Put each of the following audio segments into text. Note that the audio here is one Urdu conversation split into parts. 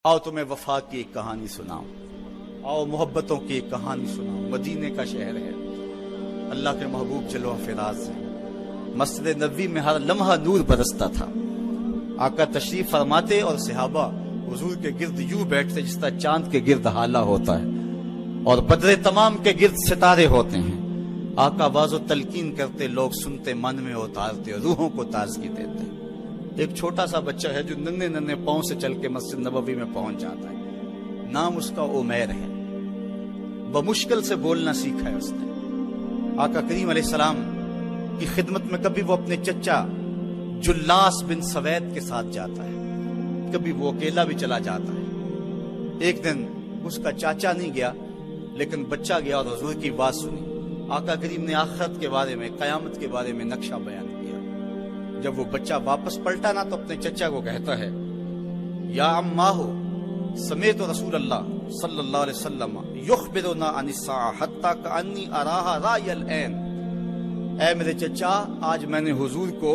آؤ تمہیں وفا کی ایک کہانی سناؤں، آؤ محبتوں کی ایک کہانی سناؤں۔ مدینے کا شہر ہے، اللہ کے محبوب جلوہ فراز ہے۔ مسجد نبوی میں ہر لمحہ نور برستا تھا۔ آقا تشریف فرماتے اور صحابہ حضور کے گرد یوں بیٹھتے جس طرح چاند کے گرد ہالہ ہوتا ہے اور بدر تمام کے گرد ستارے ہوتے ہیں۔ آقا واز و تلقین کرتے، لوگ سنتے، من میں اتارتے، روحوں کو تازگی دیتے۔ ایک چھوٹا سا بچہ ہے جو ننھے ننھے پاؤں سے چل کے مسجد نبوی میں پہنچ جاتا ہے۔ نام اس کا عمیر ہے۔ بمشکل سے بولنا سیکھا ہے اس نے۔ آقا کریم علیہ السلام کی خدمت میں کبھی وہ اپنے چچا جلاس بن سوید کے ساتھ جاتا ہے، کبھی وہ اکیلا بھی چلا جاتا ہے۔ ایک دن اس کا چاچا نہیں گیا لیکن بچہ گیا اور حضور کی بات سنی۔ آقا کریم نے آخرت کے بارے میں، قیامت کے بارے میں نقشہ بیان کیا۔ جب وہ بچہ واپس پلٹا نا تو اپنے چچا کو کہتا ہے، یا اماہ سمیت رسول اللہ صلی اللہ علیہ وسلم یخبرنا عن الساعہ حتی کانی اراہا رای العین۔ اے میرے چچا، آج میں نے حضور کو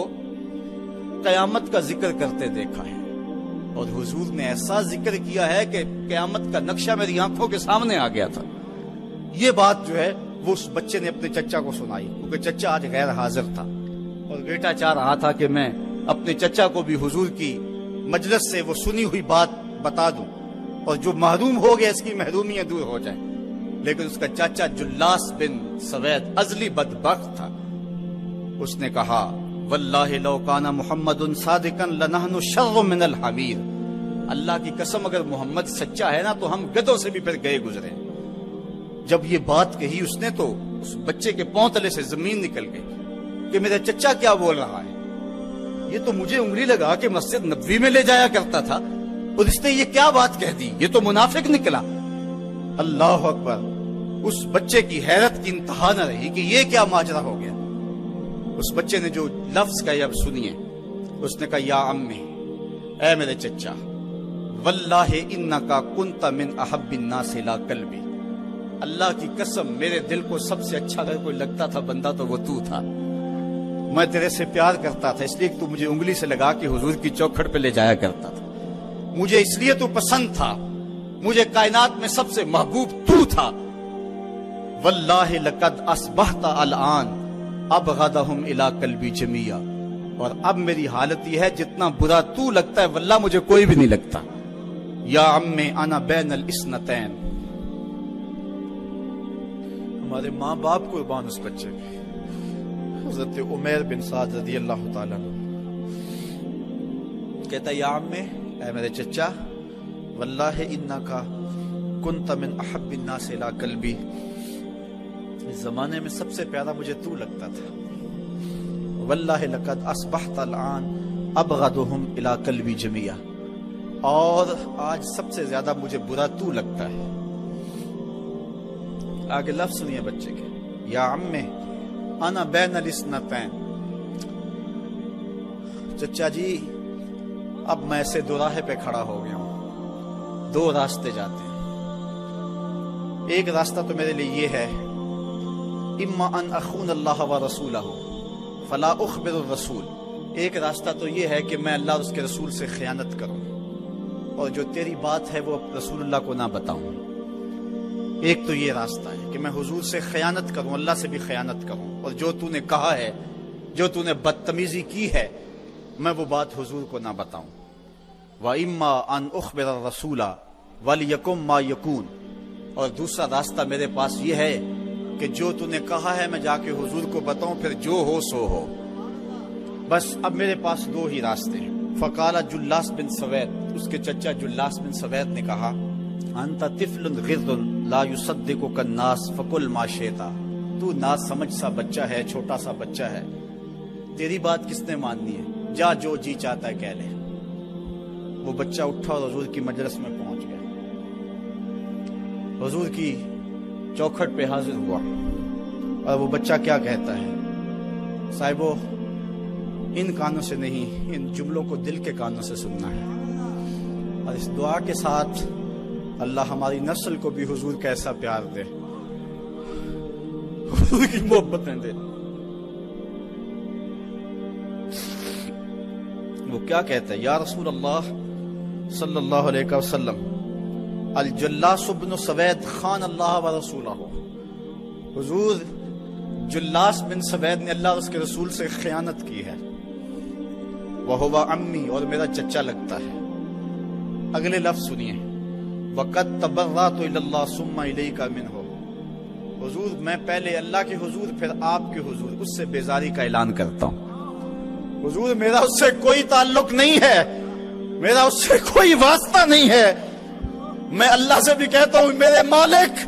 قیامت کا ذکر کرتے دیکھا ہے، اور حضور نے ایسا ذکر کیا ہے کہ قیامت کا نقشہ میری آنکھوں کے سامنے آ گیا تھا۔ یہ بات جو ہے وہ اس بچے نے اپنے چچا کو سنائی، کیونکہ چچا آج غیر حاضر تھا اور بیٹا چاہ رہا تھا کہ میں اپنے چچا کو بھی حضور کی مجلس سے وہ سنی ہوئی بات بتا دوں اور جو محروم ہو گیا اس کی محرومیاں دور ہو جائیں۔ لیکن اس کا چاچا جلاس بن سوید ازلی بدبخت تھا۔ اس نے کہا، واللہ لو کان محمد صادقا لنحن شر من الحمیر۔ اللہ کی قسم اگر محمد سچا ہے نا تو ہم گدھوں سے بھی پھر گئے گزرے۔ جب یہ بات کہی اس نے تو اس بچے کے پاؤں تلے سے زمین نکل گئی کہ میرا چچا کیا بول رہا ہے۔ یہ تو مجھے انگلی لگا کے مسجد نبوی میں لے جایا کرتا تھا اور اس نے یہ کیا بات کہہ دی، یہ تو منافق نکلا۔ اللہ اکبر! اس بچے کی حیرت کی انتہا نہ رہی کہ یہ کیا ماجرا ہو گیا۔ اس بچے نے جو لفظ کہا اب سنیے۔ اس نے کہا، یا امی، اے میرے چچا، واللہ انکا کنت من احب الناس الی قلبی۔ اللہ کی قسم میرے دل کو سب سے اچھا اگر کوئی لگتا تھا بندہ تو وہ تو تھا۔ میں تیرے سے پیار کرتا تھا، اس لیے کہ تو مجھے انگلی سے لگا کے حضور کی چوکھٹ پہ لے جایا کرتا تھا۔ مجھے اس لیے تو پسند تھا، مجھے کائنات میں سب سے محبوب تو تھا۔ واللہ لقد اصبحت الان ابغضهم الی قلبی جمیعا۔ اور اب میری حالت یہ ہے جتنا برا تو لگتا ہے واللہ مجھے کوئی بھی نہیں لگتا۔ یا امی انا بین الاثنتین۔ ہمارے ماں باپ قربان اس بچے پہ۔ حضرت عمیر بن سعد رضی اللہ تعالیٰ عنہ کہتا ہے، یا امی، اے میرے چچا، واللہ انکا کنت من احب الناس الی قلبی۔ اس زمانے میں سب سے پیارا مجھے تو لگتا تھا۔ واللہ لقد اصبحت الان ابغضهم الی قلبی جمیعا۔ اور آج سب سے زیادہ مجھے برا تو لگتا ہے۔ آگے لفظ سنیے بچے کے، یا امی انا بین الاثنتین۔ چچا جی، اب میں ایسے دو راہ پہ کھڑا ہو گیا ہوں، دو راستے جاتے ہیں۔ ایک راستہ تو میرے لیے یہ ہے، اما ان اخون اللہ و رسولہ فلا اخبر الرسول۔ ایک راستہ تو یہ ہے کہ میں اللہ اور اس کے رسول سے خیانت کروں اور جو تیری بات ہے وہ رسول اللہ کو نہ بتاؤں۔ ایک تو یہ راستہ ہے کہ میں حضور سے خیانت کروں، اللہ سے بھی خیانت کروں، اور جو تو نے کہا ہے، جو تو نے بدتمیزی کی ہے، میں وہ بات حضور کو نہ بتاؤں۔ وَإِمَّا أَنْ أُخْبِرَ الرَّسُولَ وَلْيَكُنْ مَا يَكُونُ۔ اور دوسرا راستہ میرے پاس یہ ہے کہ جو تو نے کہا ہے میں جا کے حضور کو بتاؤں، پھر جو ہو سو ہو۔ بس اب میرے پاس دو ہی راستے ہیں۔ فقال جلاس بن سوید، اس کے چچا جلاس بن سوید نے کہا، انت طفل غض لا یصدقک الناس فقل ما شئت۔ تو نا سمجھ سا بچہ ہے، چھوٹا سا بچہ ہے، تیری بات کس نے ماننی ہے، جا جو جی چاہتا ہے کہہ لے۔ وہ بچہ اٹھا اور حضور کی مجلس میں پہنچ گیا، حضور کی چوکھٹ پہ حاضر ہوا، اور وہ بچہ کیا کہتا ہے، صاحبو ان کانوں سے نہیں، ان جملوں کو دل کے کانوں سے سننا ہے، اور اس دعا کے ساتھ اللہ ہماری نسل کو بھی حضور کا ایسا پیار دے، حضور کی محبتیں دے۔ وہ کیا کہتا ہے، یا رسول اللہ صلی اللہ علیہ وسلم الجلاس بن سوید خان اللہ و رسولہ، حضور جلاس بن سوید نے اللہ اور اس کے رسول سے خیانت کی ہے، وہو امی، اور میرا چچا لگتا ہے۔ اگلے لفظ سنیے، وَقَدْ تَبَرَّأْتُ إِلَى اللَّهِ ثُمَّ إِلَيْكَ مِنْهُ، حضور میں پہلے اللہ کے حضور پھر آپ کے حضور اس سے بیزاری کا اعلان کرتا ہوں۔ حضور میرا اس سے کوئی تعلق نہیں ہے، میرا اس سے کوئی واسطہ نہیں ہے۔ میں اللہ سے بھی کہتا ہوں میرے مالک،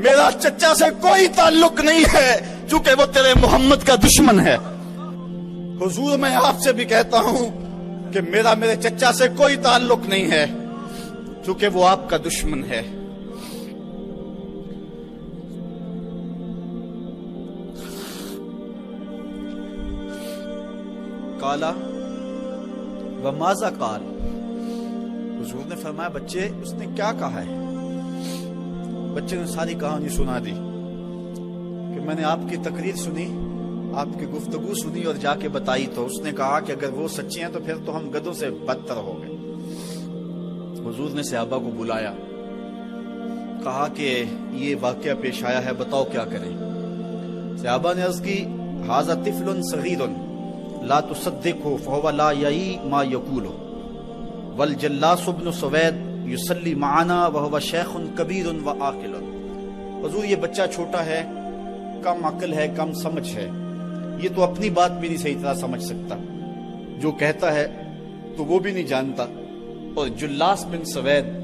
میرا چچا سے کوئی تعلق نہیں ہے چونکہ وہ تیرے محمد کا دشمن ہے۔ حضور میں آپ سے بھی کہتا ہوں کہ میرا میرے چچا سے کوئی تعلق نہیں ہے چونکہ وہ آپ کا دشمن ہے۔ قالا وماذا قال، حضور نے فرمایا بچے اس نے کیا کہا ہے؟ بچے نے ساری کہانی سنا دی کہ میں نے آپ کی تقریر سنی، آپ کی گفتگو سنی اور جا کے بتائی، تو اس نے کہا کہ اگر وہ سچے ہیں تو پھر تو ہم گدھوں سے بدتر ہو گئے۔ حضور نے صحابہ کو بلایا، کہا کہ یہ واقعہ پیش آیا ہے، بتاؤ کیا کریں۔ صحابہ نے عرض کی ھذا طفل صغیر لا تصدقه فهو لا یعی ما یقول والجلاس بن سوید یصلی معنا وهو شیخ کبیر وعاقل، حضور یہ بچہ چھوٹا ہے، کم عقل ہے، کم سمجھ ہے، یہ تو اپنی بات بھی نہیں صحیح طرح سمجھ سکتا، جو کہتا ہے تو وہ بھی نہیں جانتا، اور جلاس بن سوید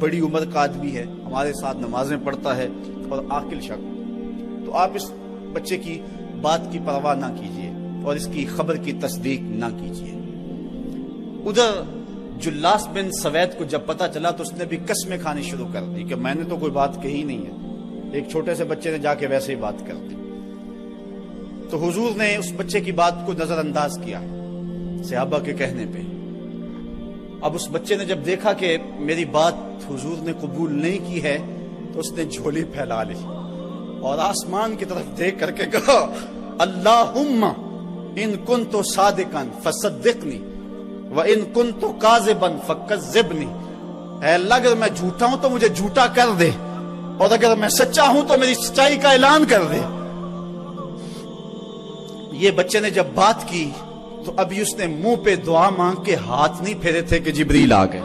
بڑی عمر کا آدمی ہے، ہمارے ساتھ نمازیں پڑھتا ہے اور عاقل شخص، تو آپ اس بچے کی بات کی پرواہ نہ کیجیے اور اس کی خبر کی تصدیق نہ کیجیے۔ ادھر جلاس بن سوید کو جب پتا چلا تو اس نے بھی قسمیں کھانی شروع کر دی کہ میں نے تو کوئی بات کہی نہیں ہے، ایک چھوٹے سے بچے نے جا کے ویسے ہی بات کر دی۔ تو حضور نے اس بچے کی بات کو نظر انداز کیا صحابہ کے کہنے پہ۔ اب اس بچے نے جب دیکھا کہ میری بات حضور نے قبول نہیں کی ہے تو اس نے جھولی پھیلا لی اور آسمان کی طرف دیکھ کر کے کہا اللہم ان کنت صادقا فصدقنی وان کنت کاذبا فکذبنی، اے اللہ اگر میں جھوٹا ہوں تو مجھے جھوٹا کر دے، اور اگر میں سچا ہوں تو میری سچائی کا اعلان کر دے۔ یہ بچے نے جب بات کی تو ابھی اس نے منہ پہ دعا مانگ کے ہاتھ نہیں پھیرے تھے کہ جبریل آ گئے،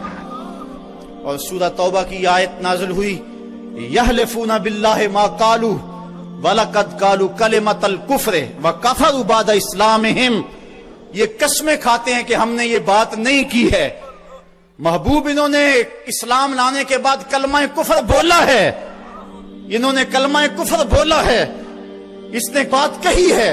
اور سورہ توبہ کی آیت نازل ہوئی یحلفون باللہ ما قالوا وَلَقَدْ قَالُوا كَلِمَةَ الْكُفْرِ وَكَفَرُوا بَعْدَ إِسْلَامِهِمْ، یہ قسمیں کھاتے ہیں کہ ہم نے یہ بات نہیں کی ہے، محبوب انہوں نے اسلام لانے کے بعد کلمہ کفر بولا ہے، انہوں نے کلمہ کفر بولا ہے، اس نے بات کہی ہے۔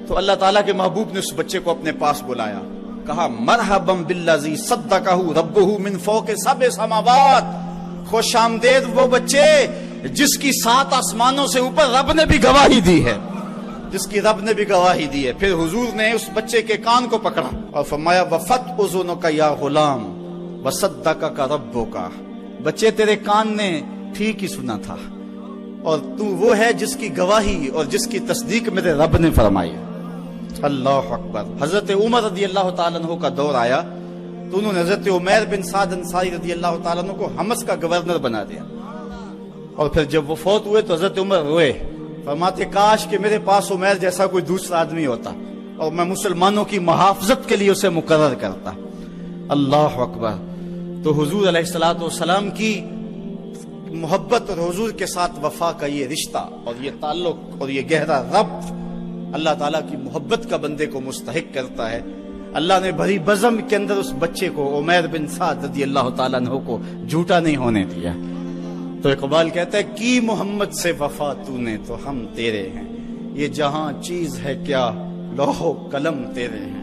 تو اللہ تعالیٰ کے محبوب نے اس بچے کو اپنے پاس بلایا، کہا مرحبا بالذی صدقہ ربہ من فوق سبع سماوات، خوش آمدید وہ بچے جس کی 7 آسمانوں سے اوپر رب نے بھی گواہی دی ہے، جس کی رب نے بھی گواہی دی ہے۔ پھر حضور نے اس بچے کے کان کو پکڑا اور فرمایا وفت اذنک یا غلام وصدقک ربک، بچے تیرے کان نے ٹھیک ہی سنا تھا اور تو وہ ہے جس کی گواہی اور جس کی تصدیق میرے رب نے فرمائی۔ اللہ اکبر۔ حضرت عمر رضی اللہ تعالیٰ عنہ کا دور آیا تو انہوں نے حضرت عمیر بن سعد انصاری رضی اللہ تعالیٰ عنہ کو حمص کا گورنر بنا دیا، اور پھر جب وہ فوت ہوئے تو حضرت عمر روئے، فرماتے کاش کہ میرے پاس عمیر جیسا کوئی دوسرا آدمی ہوتا اور میں مسلمانوں کی محافظت کے لیے اسے مقرر کرتا۔ اللہ اکبر۔ تو حضور علیہ الصلوۃ والسلام کی محبت اور حضور کے ساتھ وفا کا یہ رشتہ اور یہ تعلق اور یہ گہرا ربط اللہ تعالیٰ کی محبت کا بندے کو مستحق کرتا ہے۔ اللہ نے بھری بزم کے اندر اس بچے کو عمیر بن سعد رضی اللہ تعالیٰ عنہ کو جھوٹا نہیں ہونے دیا۔ تو اقبال کہتا ہے کی محمد سے وفا تو نے تو ہم تیرے ہیں، یہ جہاں چیز ہے کیا لوح و قلم تیرے ہیں۔